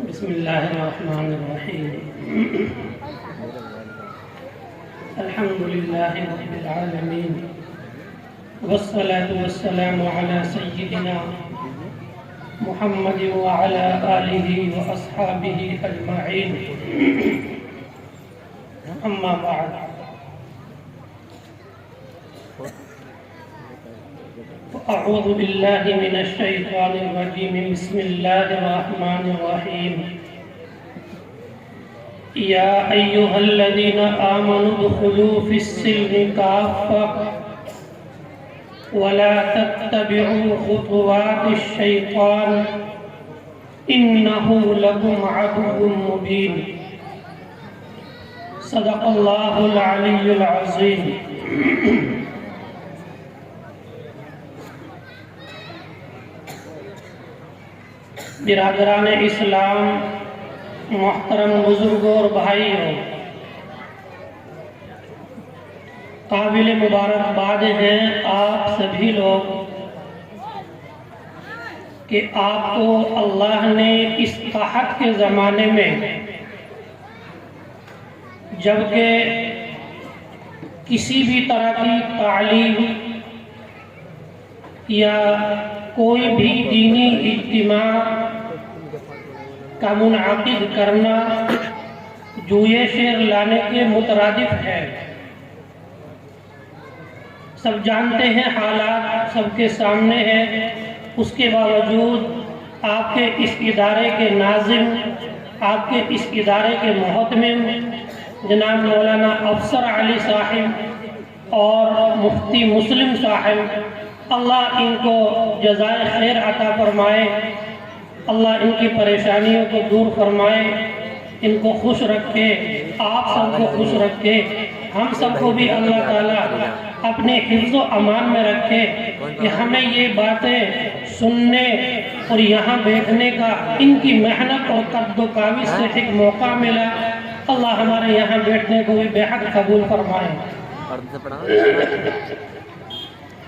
بسم اللہ الرحمن الرحیم الحمد للہ رب العالمین والصلاة والسلام علی سیدنا محمد وعلی آلہ واصحابہ اجمعین اما بعد اعوذ باللہ من الشیطان الرجیم بسم اللہ الرحمن الرحیم یا ایہا الذین آمنوا ادخلوا فی السلم کافۃ ولا تتبعوا خطوات الشیطان انہ لکم عدو مبین صدق اللہ العلی العظیم۔ برادران اسلام، محترم بزرگوں اور بھائیوں، قابل مبارکباد ہیں آپ سبھی لوگ کہ آپ کو اللہ نے اس قحط کے زمانے میں، جبکہ کسی بھی طرح کی تعلیم یا کوئی بھی دینی اجتماع کا منعقد کرنا جوئے شیر لانے کے مترادف ہے۔ سب جانتے ہیں، حالات سب کے سامنے ہے، اس کے باوجود آپ کے اس ادارے کے ناظم، آپ کے اس ادارے کے محتمم جناب مولانا افسر علی صاحب اور مفتی مسلم صاحب، اللہ ان کو جزائے خیر عطا فرمائے، اللہ ان کی پریشانیوں کو دور فرمائے، ان کو خوش رکھے، آپ سب کو خوش رکھے، ہم سب کو بھی اللہ تعالیٰ اپنے حفظ و امان میں رکھے کہ ہمیں یہ باتیں سننے اور یہاں بیٹھنے کا ان کی محنت اور قد و کاوش سے ایک موقع ملا، اللہ ہمارے یہاں بیٹھنے کو بھی بے حد قبول فرمائے۔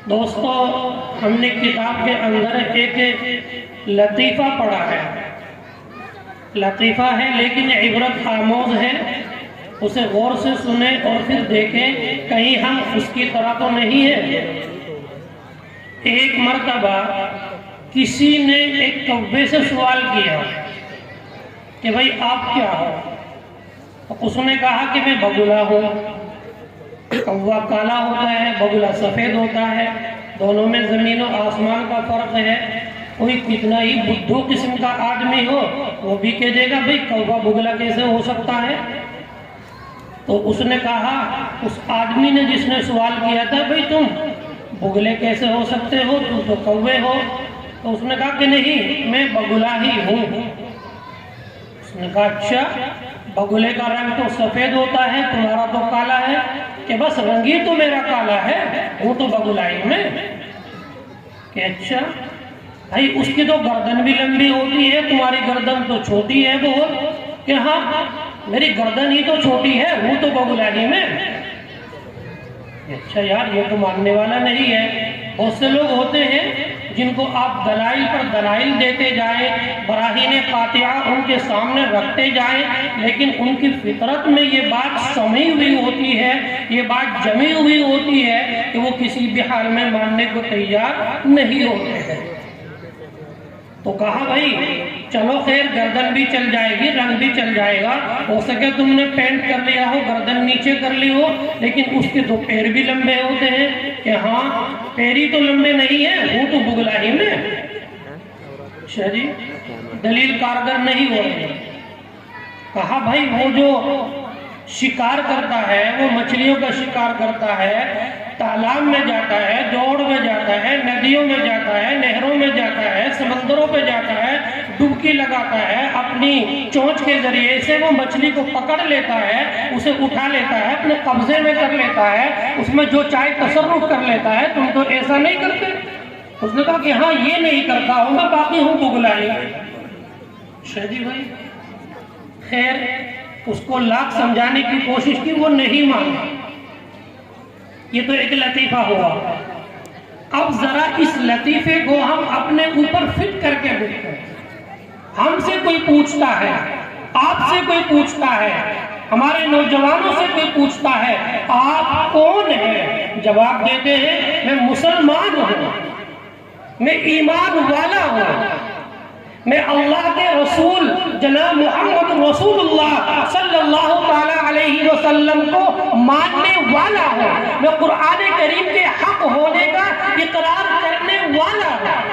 دوستو، ہم نے کتاب کے اندر ایک لطیفہ پڑھا ہے، لطیفہ ہے لیکن عبرت آموز ہے، اسے غور سے سنیں اور پھر دیکھیں کہیں ہم اس کی طرح تو نہیں ہے۔ ایک مرتبہ کسی نے ایک کوے سے سوال کیا کہ بھائی آپ کیا ہو؟ اس نے کہا کہ میں بگلا ہوں۔ کوا کالا ہوتا ہے، بگلا سفید ہوتا ہے، دونوں میں زمین و آسمان کا فرق ہے۔ کوئی کتنا ہی بدھو قسم کا آدمی ہو وہ بھی کہہ دے گا بھئی کوا بگلا کیسے ہو سکتا ہے؟ تو اس نے کہا، اس آدمی نے جس نے سوال کیا تھا بھئی تم بگلے کیسے ہو سکتے ہو، تم تو کوے ہو؟ تو اس نے کہا کہ نہیں، میں بگلا ہی ہوں۔ اس نے کہا اچھا، بگلے کا رنگ تو سفید ہوتا ہے، تمہارا تو کالا ہے؟ کہ بس رنگ ہی تو میرا کالا ہے، وہ تو بگلا ہی میں۔ کہ اچھا بھائی، اس کی تو گردن بھی لمبی ہوتی ہے، تمہاری گردن تو چھوٹی ہے بہت۔ کہ ہاں، میری گردن ہی تو چھوٹی ہے، وہ تو بگلا ہی میں۔ اچھا یار، یہ تو ماننے والا نہیں ہے۔ بہت سے لوگ ہوتے ہیں جن کو آپ دلائل پر دلائل دیتے جائیں، براہین قاطعہ ان کے سامنے رکھتے جائیں، لیکن ان کی فطرت میں یہ بات سمئی ہوئی ہوتی ہے، یہ بات جمی ہوئی ہوتی ہے کہ وہ کسی بھی حال میں ماننے کو تیار نہیں ہوتے ہیں۔ تو کہا بھائی چلو خیر، گردن بھی چل جائے گی، رنگ بھی چل جائے گا، ہو سکے تم نے پینٹ کر لیا ہو، گردن نیچے کر لی ہو، لیکن اس کے تو پیر بھی لمبے ہوتے ہیں۔ کہ ہاں، پیری تو لمبے نہیں ہیں، وہ تو بگلا ہی میں۔ اچھا جی، دلیل کارگر نہیں ہو رہی۔ کہا بھائی وہ جو شکار کرتا ہے، وہ مچھلیوں کا شکار کرتا ہے، تالاب میں جاتا ہے، جوڑ میں جاتا ہے، ندیوں میں جاتا ہے، نہروں میں جاتا ہے، سمندروں پہ جاتا ہے، ڈبکی لگاتا ہے، اپنی چونچ کے ذریعے سے وہ مچھلی کو پکڑ لیتا ہے، اسے اٹھا لیتا ہے، اپنے قبضے میں کر لیتا ہے، اس میں جو چاہے تصرف کر لیتا ہے۔ تم تو ایسا نہیں کرتے؟ اس نے کہا کہ ہاں، یہ نہیں کرتا ہوں میں، باقی ہوں بگلا ہی۔ شہدی بھائی، خیر اس کو لاکھ سمجھانے کی کوشش کی، وہ نہیں مانا۔ یہ تو ایک لطیفہ ہوا۔ اب ذرا اس لطیفے کو ہم اپنے اوپر فٹ کر کے دیکھتے ہیں۔ ہم سے کوئی پوچھتا ہے، آپ سے کوئی پوچھتا ہے، ہمارے نوجوانوں سے کوئی پوچھتا ہے آپ کون ہیں، جواب دیتے ہیں میں مسلمان ہوں، میں ایمان والا ہوں، میں اللہ کے رسول جناب محمد رسول اللہ صلی اللہ تعالی علیہ وسلم کو ماننے والا ہوں، میں قرآن کریم کے حق ہونے کا اقرار کرنے والا ہوں۔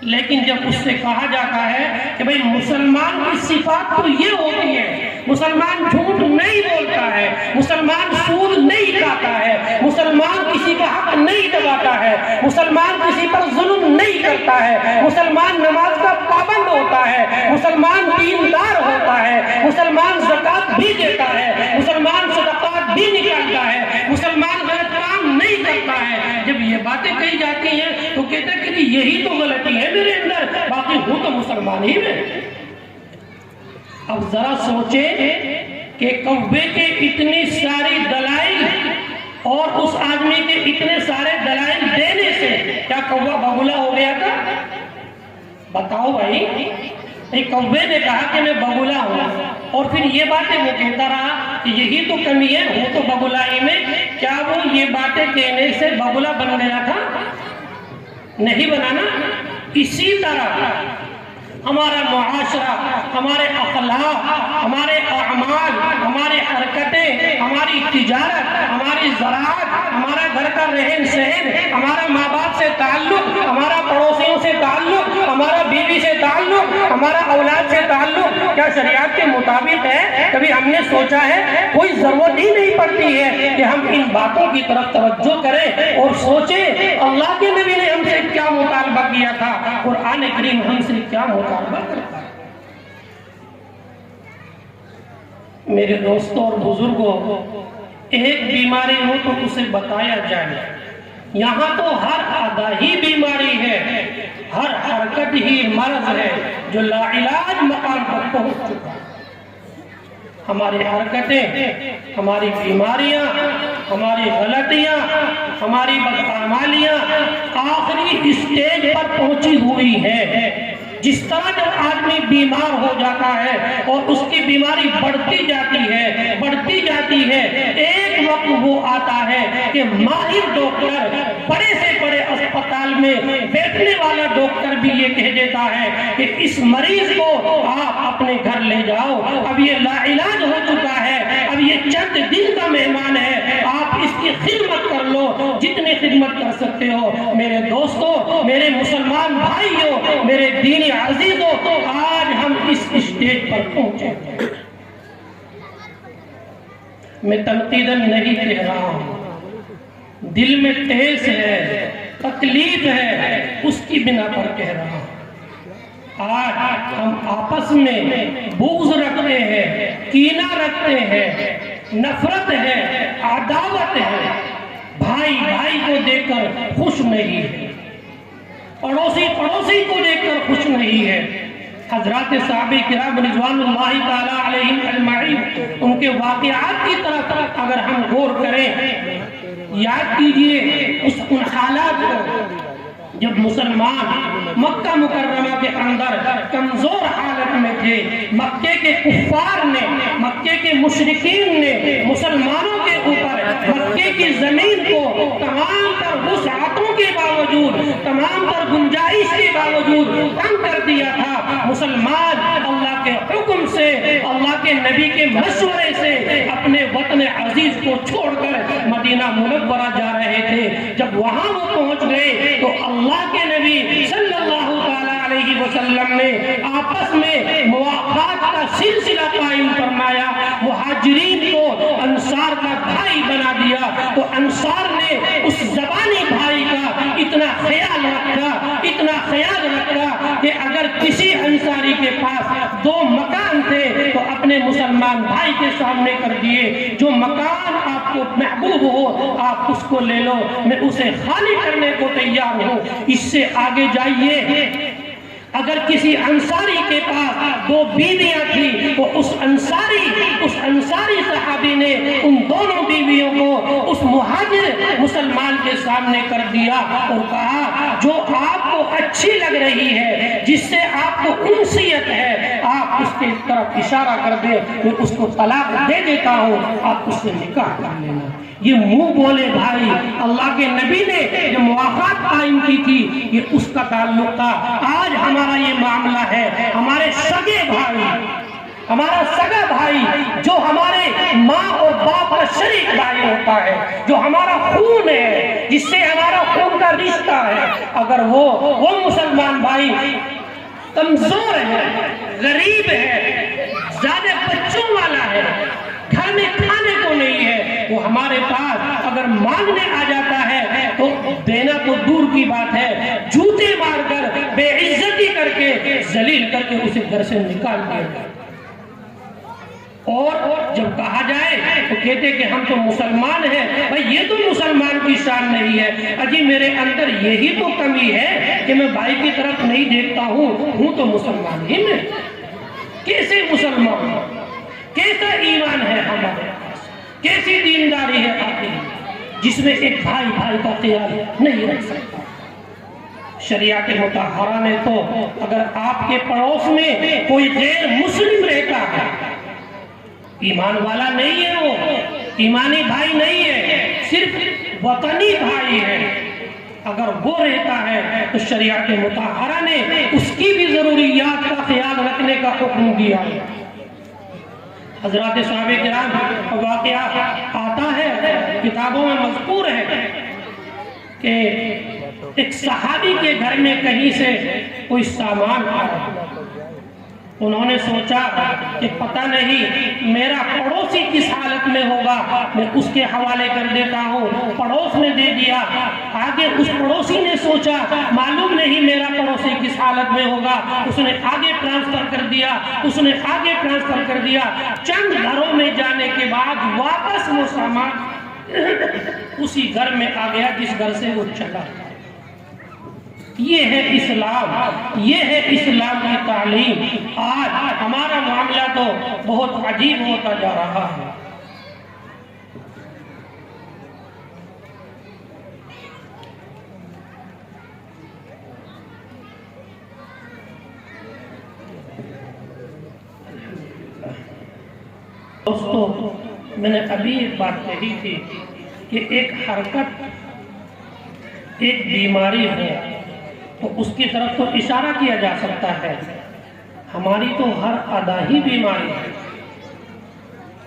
لیکن جب اس سے کہا جاتا ہے کہ بھئی مسلمان کی صفات تو یہ ہوتی ہے، مسلمان جھوٹ نہیں بولتا ہے، مسلمان سود نہیں کھاتا ہے، مسلمان کسی کا حق نہیں دباتا ہے، مسلمان کسی پر ظلم نہیں کرتا ہے، مسلمان نماز کا پابند ہوتا ہے، مسلمان دیندار ہوتا ہے، مسلمان زکوٰۃ بھی دیتا ہے، مسلمان صدقات بھی نکالتا ہے، مسلمان غلط کام نہیں کرتا ہے۔ جب یہ باتیں کہی جاتی ہیں تو کہتے ہیں کہ یہی تو غلطی ہے میرے اندر، باقی ہوں تو مسلمان ہی میں۔ اب ذرا سوچیں کہ کوے کے اتنی ساری دلائل اور اس آدمی کے اتنے سارے دلائل دینے سے کیا کوا بگلا ہو گیا تھا؟ بتاؤ بھائی، کوے نے کہا کہ میں بگلا ہوں اور پھر یہ باتیں وہ کہتا رہا کہ یہی تو کمی ہے، وہ تو بگلائی میں، کیا وہ یہ باتیں کہنے سے بگلا بن گیا تھا؟ نہیں بنانا۔ اسی طرح ہمارا معاشرہ، ہمارے اخلاق، ہمارے اعمال، ہماری حرکتیں، ہماری تجارت، ہماری زراعت، ہمارا گھر کا رہن سہن، ہمارا ماں باپ سے تعلق، ہمارا پڑوسیوں سے تعلق، ہمارا بیوی سے تعلق، ہمارا اولاد سے تعلق کیا شریعت کے مطابق ہے؟ کبھی ہم نے سوچا ہے؟ کوئی ضرورت ہی نہیں پڑتی ہے کہ ہم ان باتوں کی طرف توجہ کریں اور سوچیں اللہ کے نبی نے ہم سے کیا مطالبہ کیا تھا، قرآن کریم ہم سے کیا مطالبہ کرتا ہے۔ میرے دوستوں اور بزرگوں، ایک بیماری ہو تو اسے بتایا جائے، یہاں تو ہر ادا ہی بیماری ہے، ہر حرکت ہی مرض ہے جو لا علاج مقام پر پہنچ چکا ہے۔ ہماری حرکتیں، ہماری بیماریاں، ہماری غلطیاں، ہماری بدعمالیاں آخری اسٹیج پر پہنچی ہوئی ہیں۔ جس طرح جب آدمی بیمار ہو جاتا ہے اور اس کی بیماری بڑھتی جاتی ہے، ایک وقت وہ آتا ہے کہ ماہر ڈاکٹر، بڑے سے بڑے اسپتال میں بیٹھنے والا ڈاکٹر بھی یہ کہہ دیتا ہے کہ اس مریض کو آپ اپنے گھر لے جاؤ، اب یہ لا علاج ہو چکا ہے، اب یہ چند دن کا مہمان ہے، آپ اس کی خدمت کر لو جتنی خدمت کر سکتے ہو۔ میرے دوستوں، میرے مسلمان بھائیوں، میرے دینی عزیزوں، آج ہم اس اسٹیج پر پہنچے۔ میں تنقیداً نہیں کہہ رہا ہوں، دل میں ٹھیس ہے، تکلیف ہے، اس کی بنا پر کہہ رہا ہوں۔ آج ہم آپس میں بغض رکھتے ہیں، کینہ رکھتے ہیں، نفرت ہے، عداوت ہے، بھائی بھائی کو دیکھ کر خوش نہیں ہے، پڑوسی پڑوسی کو دیکھ کر خوش نہیں ہے۔ حضرات صحابہ کرام رضوان اللہ تعالی علیہم اجمعین، ان کے واقعات کی طرف اگر ہم غور کریں، یاد کیجئے ان حالات کو جب مسلمان مکہ مکرمہ کے اندر کمزور حالت میں تھے، مکے کے کفار نے، مکے کے مشرکین نے مسلمانوں کے اوپر مکے کی زمین کو تمام تر وسعتوں کے باوجود، تمام تر گنجائش کے باوجود تنگ کر دیا تھا۔ مسلمان اللہ کے حکم سے، اللہ کے نبی کے مشورے سے اپنے وطن عزیز کو چھوڑ کر مدینہ منورہ جا رہے تھے۔ جب وہاں وہ پہنچ گئے تو اللہ کے نبی صلی اللہ علیہ وسلم نے آپس میں مواقعات کا سلسلہ قائم فرمایا، مہاجرین کو انصار کا بھائی بنا دیا، تو انصار نے اس زبانی بھائی کا اتنا خیال رکھا کہ اگر کسی انصاری کے پاس 2 مکان تھے تو اپنے مسلمان بھائی کے سامنے کر دیے، جو مکان آپ کو محبوب ہو آپ اس کو لے لو، میں اسے خالی کرنے کو تیار ہوں۔ اس سے آگے جائیے، اگر کسی انصاری کے پاس 2 بیویاں تھیں تو اس انصاری صحابی نے ان دونوں بیویوں کو اس مہاجر مسلمان کے سامنے کر دیا اور کہا جو آپ کو اچھی لگ رہی ہے، جس سے آپ کو انسیت ہے، آپ اس کے طرف اشارہ کر دیں میں اس کو طلاق دے دیتا ہوں، آپ اس سے نکاح کر لینا۔ یہ منہ بولے بھائی اللہ کے نبی نے جو مواقعات قائم کی تھی یہ اس کا تعلق تھا۔ آج ہمارا یہ معاملہ ہے، ہمارے سگے بھائی، ہمارا سگا بھائی جو ہمارے ماں اور باپ کا شریک بھائی ہوتا ہے، جو ہمارا خون ہے، جس سے ہمارا خون کا رشتہ ہے، اگر وہ مسلمان بھائی کمزور ہے، غریب ہے، زیادہ بچوں والا ہے، گھر میں کھانے کو نہیں ہے، وہ ہمارے پاس اگر مانگنے آ جاتا ہے تو دینا تو دور کی بات ہے، جوتے مار کر، بے عزتی کر کے، ذلیل کر کے اسے گھر سے نکال دیا۔ اور جب کہا جائے تو کہتے کہ ہم تو مسلمان ہیں، بھائی یہ تو مسلمان کی شان نہیں ہے، اجی میرے اندر یہی تو کمی ہے کہ میں بھائی کی طرف نہیں دیکھتا ہوں تو مسلمان ہی میں، کیسے مسلمان ہوں، کیسا ایمان ہے ہمارے پاس، کیسی دینداری ہے آخر جس میں ایک بھائی بھائی کا خیال نہیں رکھ سکتا۔ شریعت مطہرہ نے تو اگر آپ کے پڑوس میں کوئی غیر مسلم رہتا ہے، ایمان والا نہیں ہے، وہ ایمانی بھائی نہیں ہے، صرف وطنی بھائی ہے، اگر وہ رہتا ہے تو شریعت مطہرہ نے اس کی بھی ضروریات کا خیال رکھنے کا حکم دیا ہے۔ حضرات صحابہ کرام کا واقعہ آتا ہے، کتابوں میں مذکور ہے کہ ایک صحابی کے گھر میں کہیں سے کوئی سامان آیا، انہوں نے سوچا کہ پتہ نہیں میرا پڑوسی کس حالت میں ہوگا، میں اس کے حوالے کر دیتا ہوں، پڑوس نے دے دیا، آگے اس پڑوسی نے سوچا معلوم نہیں میرا پڑوسی کس حالت میں ہوگا، اس نے آگے ٹرانسفر کر دیا، اس نے آگے ٹرانسفر کر دیا، چند گھروں میں جانے کے بعد واپس وہ سامان اسی گھر میں آ گیا جس گھر سے وہ چلا۔ یہ ہے اسلام، یہ ہے اسلام کی تعلیم۔ آج ہمارا معاملہ تو بہت عجیب ہوتا جا رہا ہے۔ دوستو میں نے ابھی ایک بات کہی تھی کہ ایک حرکت، ایک بیماری ہے تو اس کی طرف تو اشارہ کیا جا سکتا ہے، ہماری تو ہر ادا ہی بیماری ہے،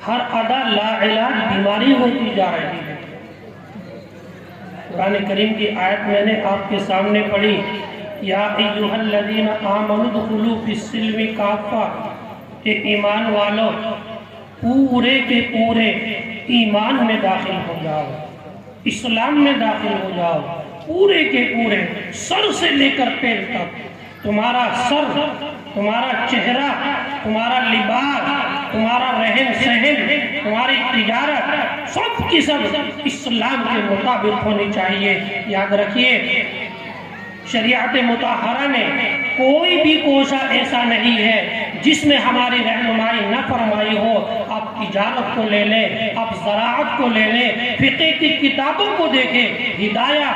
ہر ادا لا علاج بیماری ہوتی جا رہی ہے۔ قرآن کریم کی آیت میں نے آپ کے سامنے پڑھی، یا ایھا الذین آمنوا ادخلوا فی السلم کافہ، کہ ایمان والو پورے کے پورے ایمان میں داخل ہو جاؤ، اسلام میں داخل ہو جاؤ، پورے کے پورے سر سے لے کر پیر تک، تمہارا سر، تمہارا چہرہ، تمہارا لباس، تمہارا رہن سہن، تمہاری تجارت، سب کی سب اسلام کے مطابق ہونی چاہیے۔ یاد رکھیے شریعت مطہرہ نے کوئی بھی کوشہ ایسا نہیں ہے جس میں ہماری رہنمائی نہ فرمائی ہو۔ آپ تجارت کو لے لیں، آپ زراعت کو لے لیں، فقہ کی کتابوں کو دیکھیں، ہدایہ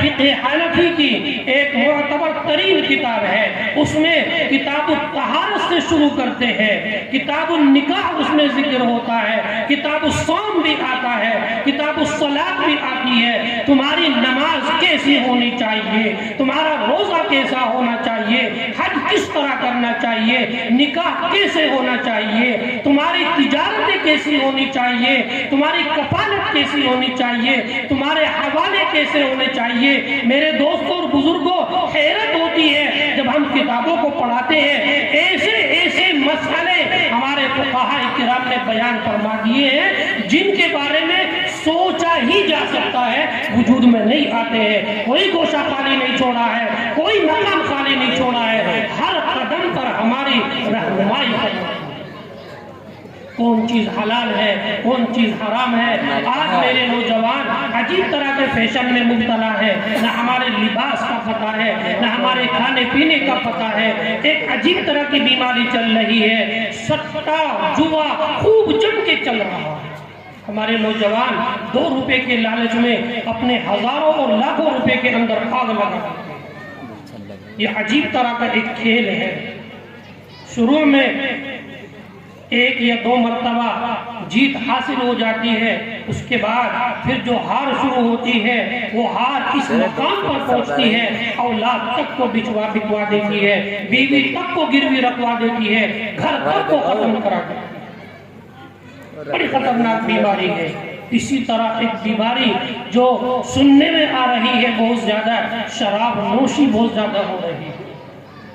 فقہ حنفی کی ایک معتبر ترین کتاب ہے، اس میں کتاب الطہارت سے شروع کرتے ہیں، کتاب النکاح اس میں ذکر ہوتا ہے، کتاب الصوم بھی آتا ہے، کتاب الصلاۃ بھی آتی ہے، تمہاری نماز کیسی ہونی چاہیے، تمہارا روزہ کیسا ہونا چاہیے، حج کس طرح کرنا چاہیے، نکاح کیسے ہونا چاہیے، تمہاری تجارتیں کیسی ہونی چاہیے، تمہاری کفالت کیسی ہونی چاہیے، تمہارے حوالے کیسے ہونے چاہیے۔ میرے دوستوں اور بزرگوں، حیرت ہوتی ہے جب ہم کتابوں کو پڑھاتے ہیں، ایسے ایسے مسئلے ہمارے فقہاء کرام نے بیان فرما دیے ہیں جن کے بارے میں سوچا ہی جا سکتا ہے، وجود میں نہیں آتے ہیں۔ کوئی گوشہ خالی نہیں چھوڑا ہے، کوئی مقام خالی نہیں چھوڑا ہے، ہر قدم پر ہماری رہنمائی کرنا ہے، کون چیز حلال ہے، کون چیز حرام ہے۔ آج میرے نوجوان عجیب طرح کے فیشن میں مبتلا ہے، نہ ہمارے لباس کا پتہ ہے، نہ ہمارے کھانے پینے کا پتہ ہے، ایک عجیب طرح کی بیماری چل رہی ہے، سٹا جوا خوب جم کے چل رہا ہے۔ ہمارے نوجوان 2 روپے کے لالچ میں اپنے ہزاروں اور لاکھوں روپے کے اندر آگ لگا دیتے ہیں۔ یہ عجیب طرح کا ایک کھیل ہے. شروع میں 1 یا 2 مرتبہ جیت حاصل ہو جاتی ہے، اس کے بعد پھر جو ہار شروع ہوتی ہے وہ ہار اس مقام پر پہنچتی ہے اولاد تک کو بکوا دیتی ہے، بیوی تک کو گروی رکھوا دیتی ہے، گھر تک کو ختم کرا دیتی ہے. بڑی خطرناک بیماری ہے. اسی طرح ایک بیماری جو سننے میں آ رہی ہے بہت زیادہ، شراب نوشی بہت زیادہ ہو رہی ہے.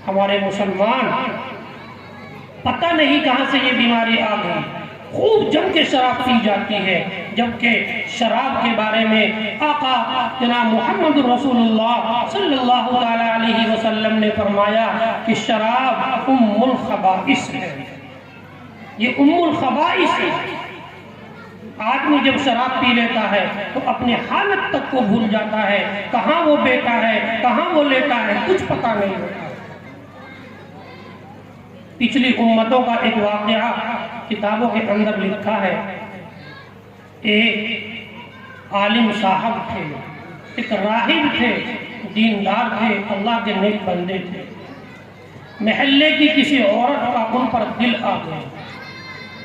ہمارے مسلمان پتہ نہیں کہاں سے یہ بیماری آ گئی، خوب جم کے شراب پی جاتی ہے، جبکہ شراب کے بارے میں آقا جناب محمد رسول اللہ صلی اللہ علیہ وسلم نے فرمایا کہ شراب ام الخبائث ہے. یہ ام الخبائث ہے. آدمی جب شراب پی لیتا ہے تو اپنے حالت تک کو بھول جاتا ہے، کہاں وہ بیٹا ہے، کہاں وہ لیٹا ہے، کچھ پتہ نہیں ہوتا. پچھلی امتوں کا ایک واقعہ کتابوں کے اندر لکھا ہے. ایک عالم صاحب تھے، ایک راہب تھے، دیندار تھے، اللہ کے نیک بندے تھے. محلے کی کسی عورت کا ان پر دل آ گیا.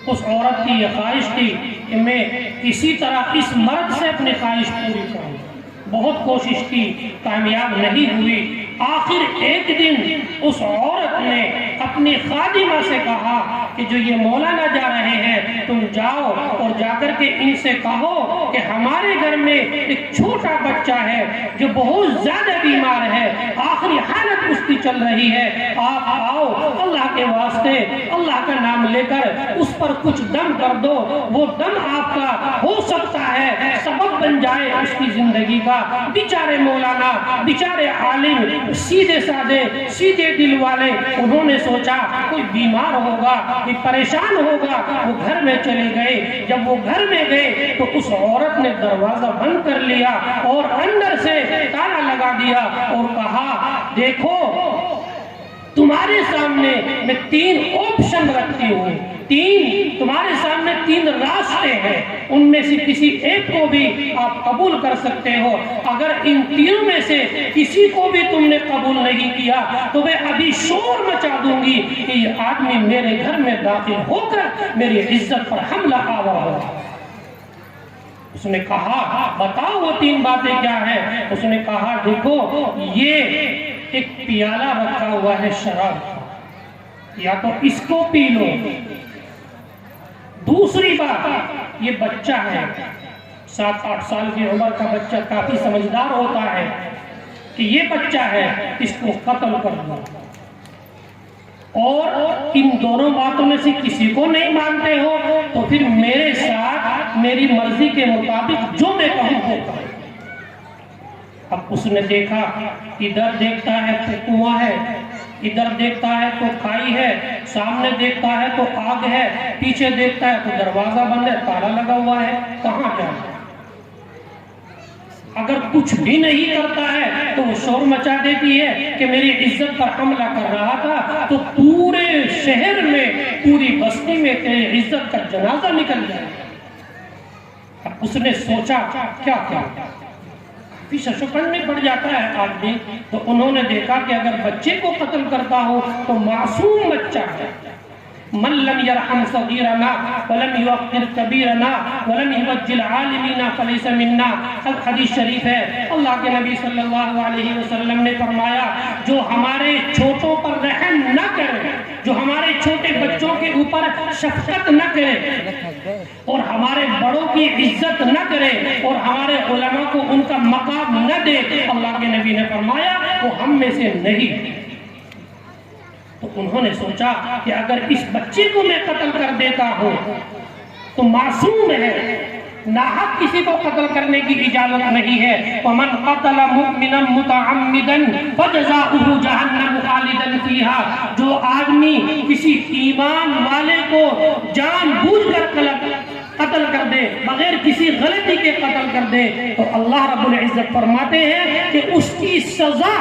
اس عورت کی یہ خواہش تھی کہ میں کسی طرح اس مرد سے اپنی خواہش پوری کروں. بہت کوشش کی، کامیاب نہیں ہوئی. آخر ایک دن اس عورت نے اپنی خادمہ سے کہا کہ جو یہ مولانا جا رہے ہیں تم جاؤ اور جا کر کے ان سے کہو کہ ہمارے گھر میں ایک چھوٹا بچہ ہے جو بہت زیادہ بیمار ہے، آخری حالت اس کی چل رہی ہے، آپ آؤ، اللہ کے واسطے اللہ کا نام لے کر اس پر کچھ دم کر دو. وہ دم آپ کا ہو سکتا ہے سبب بن جائے اس کی زندگی کا. بیچارے مولانا، بیچارے عالم، سیدھے سادے سیدھے دل والے، انہوں نے سوچا کوئی بیمار ہوگا، کوئی پریشان ہوگا. وہ گھر میں چلے گئے. جب وہ گھر میں گئے تو اس عورت نے دروازہ بند کر لیا اور اندر سے تالا لگا دیا اور کہا دیکھو تمہارے سامنے میں 3 آپشن رکھتی ہوں، تمہارے سامنے 3 راستے ہیں، ان میں سے کسی ایک کو بھی آپ قبول کر سکتے ہو. اگر ان 3 میں سے کسی کو بھی تم نے قبول نہیں کیا تو میں ابھی شور مچا دوں گی کہ یہ آدمی میرے گھر میں داخل ہو کر میری عزت پر حملہ آور ہوگا. اس نے کہا بتاؤ وہ 3 باتیں کیا ہیں؟ اس نے کہا دیکھو یہ ایک پیالہ رکھا ہوا ہے شراب کا، یا تو اس کو پی لو. دوسری بات، یہ بچہ ہے 7-8 سال کی عمر کا بچہ، کافی سمجھدار ہوتا ہے کہ یہ بچہ ہے، اس کو قتل کر دو. اور ان دونوں باتوں میں سے کسی کو نہیں مانتے ہو تو پھر میرے ساتھ میری مرضی کے مطابق جو میں کہوں وہ کرو. اب اس نے دیکھا، ادھر دیکھتا ہے تو کنواں ہے، ادھر دیکھتا ہے تو کھائی ہے، سامنے دیکھتا ہے تو آگ ہے، پیچھے دیکھتا ہے تو دروازہ بند ہے، تالا لگا ہوا ہے، کہاں جائے؟ اگر کچھ بھی نہیں کرتا ہے تو وہ شور مچا دیتی ہے کہ میری عزت پر حملہ کر رہا تھا تو پورے شہر میں، پوری بستی میں تیری عزت کا جنازہ نکل جائے. اب اس نے سوچا کیا کیا، پھر ششوپن میں پڑ جاتا ہے آدمی. تو انہوں نے دیکھا کہ اگر بچے کو قتل کرتا ہو تو معصوم بچہ ہے. من لم يرحم صغيرنا ولم يوقر كبيرنا ولم يبجل عالمنا فليس منا. حدیث شریف ہے، اللہ کے نبی صلی اللہ علیہ وسلم نے فرمایا جو ہمارے چھوٹوں پر رحم نہ کرے، جو ہمارے چھوٹے بچوں کے اوپر شفقت نہ کرے اور ہمارے بڑوں کی عزت نہ کرے اور ہمارے علماء کو ان کا مقام نہ دے، اللہ کے نبی نے فرمایا وہ ہم میں سے نہیں. تو انہوں نے سوچا کہ اگر اس بچے کو میں قتل کر دیتا ہوں تو معصوم ہے، ناحق کسی کو قتل کرنے کی اجازت نہیں ہے. وَمَنْ قَتَلَ مُؤْمِنًا مُتَعَمِّدًا فَجَزَاؤُهُ جَهَنَّمُ خَالِدًا فِيهَا. جو آدمی کسی ایمان والے کو جان بوجھ کر قتل کر دے، بغیر کسی غلطی کے قتل کر دے، تو اللہ رب العزت فرماتے ہیں کہ اس کی سزا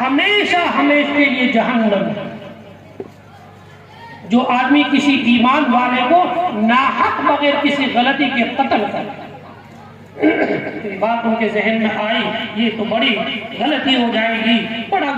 ہمیشہ ہمیشہ کے لیے جہنم ہے. جو آدمی کسی ایمان والے کو ناحق بغیر کسی غلطی کے قتل کرے. بات ان کے ذہن میں آئی یہ تو بڑی غلطی ہو جائے گی، بڑا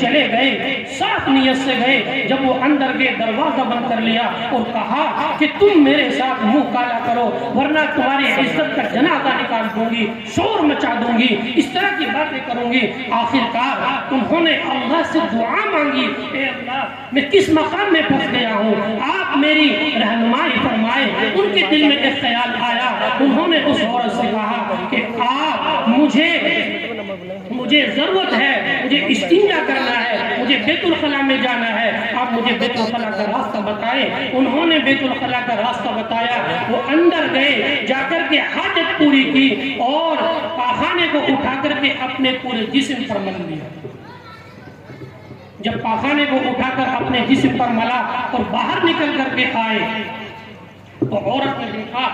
چلے گئے، صاف نیت سے گئے۔ جب وہ اندر گئے دروازہ بند کر لیا اور کہا کہ تم میرے ساتھ منہ کالا کرو ورنہ تمہاری عزت کا جنازہ نکال دوں گی، شور مچا دوں گی، اس طرح کی باتیں کروں گی۔ آخرکار انہوں نے اللہ سے دعا مانگی، اے اللہ میں کس مقام میں پھنس گیا ہوں، آپ میری رہنمائی فرمائے۔ ان کے دل میں ایک خیال آیا، انہوں نے اس عورت سے کہا کہ آپ مجھے ضرورت ہے، مجھے استنجا کرنا ہے، مجھے بیت الخلا میں جانا ہے، آپ مجھے بیت الخلا کا راستہ بتائیں۔ انہوں نے بیت الخلا کا راستہ بتایا، وہ اندر گئے، جا کر کے حاجت پوری کی اور پاخانے کو اٹھا کر کے اپنے پورے جسم پر مل لیا۔ جب پاخانے کو اٹھا کر اپنے جسم پر ملا اور باہر نکل کر کے آئے تو عورت نے دیکھا،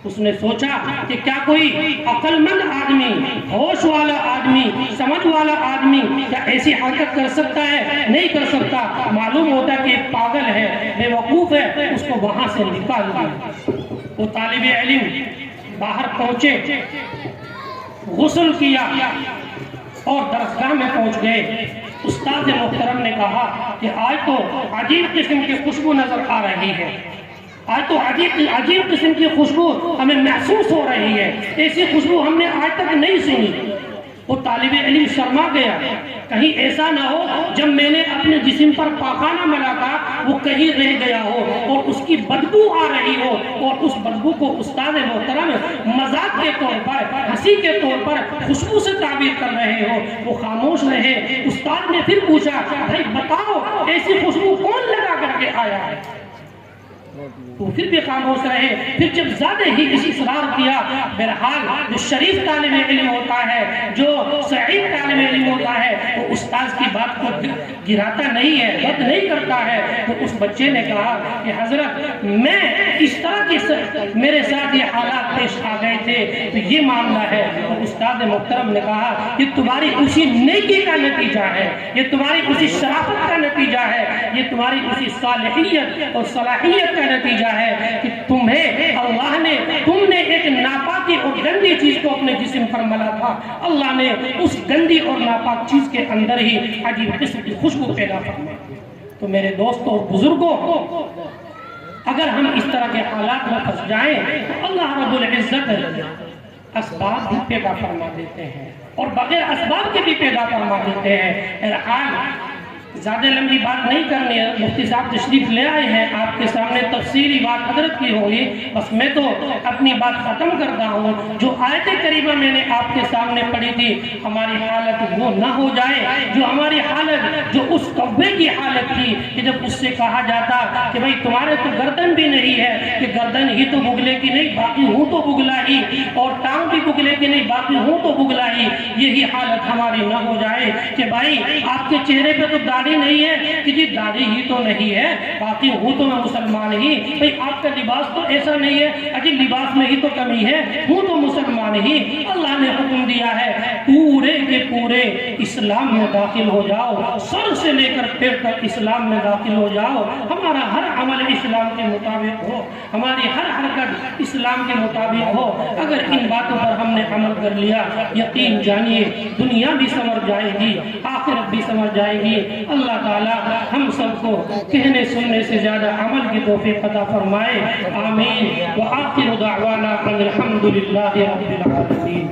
اس نے سوچا کہ کیا کوئی عقل مند آدمی، ہوش والا آدمی، سمجھ والا آدمی کیا ایسی حرکت کر سکتا ہے؟ نہیں کر سکتا۔ معلوم ہوتا کہ ایک پاگل ہے، بے وقوف ہے، اس کو وہاں سے نکال دیا۔ وہ طالب علم باہر پہنچے، غسل کیا اور درسگاہ میں پہنچ گئے۔ استاد محترم نے کہا کہ آج تو عجیب قسم کی خوشبو نظر آ رہی ہے، آج تو عجیب قسم کی خوشبو ہمیں محسوس ہو رہی ہے، ایسی خوشبو ہم نے آج تک نہیں سنی۔ وہ طالب علم شرما گیا، کہیں ایسا نہ ہو جب میں نے اپنے جسم پر پاخانہ ملا تھا وہ کہیں رہ گیا ہو اور اس کی بدبو آ رہی ہو اور اس بدبو کو استاد محترم مذاق کے طور پر، ہنسی کے طور پر خوشبو سے تعبیر کر رہے ہو۔ وہ خاموش رہے۔ استاد نے پھر پوچھا، بھائی بتاؤ ایسی خوشبو کون لگا کر کے آیا ہے؟ تو پھر بھی خاموش رہے۔ پھر جب زیادہ ہی اصرار کیا، بہرحال جو شریف طالب علم ہوتا ہے، جو سعید طالب علم ہوتا ہے، وہ استاد کی بات کو گراتا نہیں ہے، رد نہیں کرتا ہے۔ تو اس بچے نے کہا کہ حضرت میں اس طرح کی میرے ساتھ یہ حالات پیش آ گئے تھے تو یہ معاملہ ہے۔ تو استاد محترم نے کہا یہ تمہاری اسی نیکی کا نتیجہ ہے، یہ تمہاری اسی شرافت کا نتیجہ ہے، یہ تمہاری اسی صالحیت اور صلاحیت کا نتیجہ ہے کہ تمہیں اللہ نے، تم نے ایک ناپاکی اور گندی چیز کو اپنے جسم پر ملا تھا، اللہ نے اس گندی اور ناپاک چیز کے اندر ہی عجیب قسم کی خوشبو پیدا فرمائی۔ تو میرے دوستوں اور بزرگوں، اگر ہم اس طرح کے حالات میں پھنس جائیں تو اللہ رب العزت اسباب بھی پیدا فرما دیتے ہیں اور بغیر اسباب کے بھی پیدا فرما دیتے ہیں۔ زیادہ لمبی بات نہیں کرنی ہے، مفتی صاحب تشریف لے آئے ہیں، آپ کے سامنے تفصیلی بات حضرت کی ہوگی، بس میں تو اپنی بات ختم کرتا ہوں۔ جو آیت کریمہ میں نے آپ کے سامنے پڑھی تھی، ہماری حالت وہ نہ ہو جائے جو ہماری حالت، جو اس کوے کی حالت تھی کہ جب اس سے کہا جاتا کہ بھائی تمہارے تو گردن بھی نہیں ہے، کہ گردن ہی تو بگلے کی نہیں باقی ہوں تو بگلا ہی، اور ٹانگ بھی بگلے کی نہیں باقی ہوں تو بگلا ہی، یہی حالت ہماری نہ ہو جائے کہ بھائی آپ کے چہرے پہ تو داڑھی نہیں ہے کہ جی داڑھی ہی تو نہیں ہے باقی ہوں تو میں مسلمان ہی، بھئی آپ کا لباس تو ایسا نہیں ہے اجی لباس میں ہی تو کمی ہے، ہوں تو مسلمان ہی۔ اللہ نے حکم دیا ہے پورے کے پورے اسلام میں داخل ہو جاؤ، سر سے لے کر پیر تک اسلام میں داخل ہو جاؤ، ہمارا ہر عمل اسلام کے مطابق ہو، ہماری ہر حرکت اسلام کے مطابق ہو۔ اگر ان باتوں پر ہم نے عمل کر لیا، یقین جانیے دنیا بھی سنور جائے گی، آخرت بھی سنور جائے گی۔ اللہ تعالی ہم سب کو کہنے سننے سے زیادہ عمل کی توفیق عطا فرمائے، آمین۔ وآخر دعوانا الحمد للہ رب العالمین۔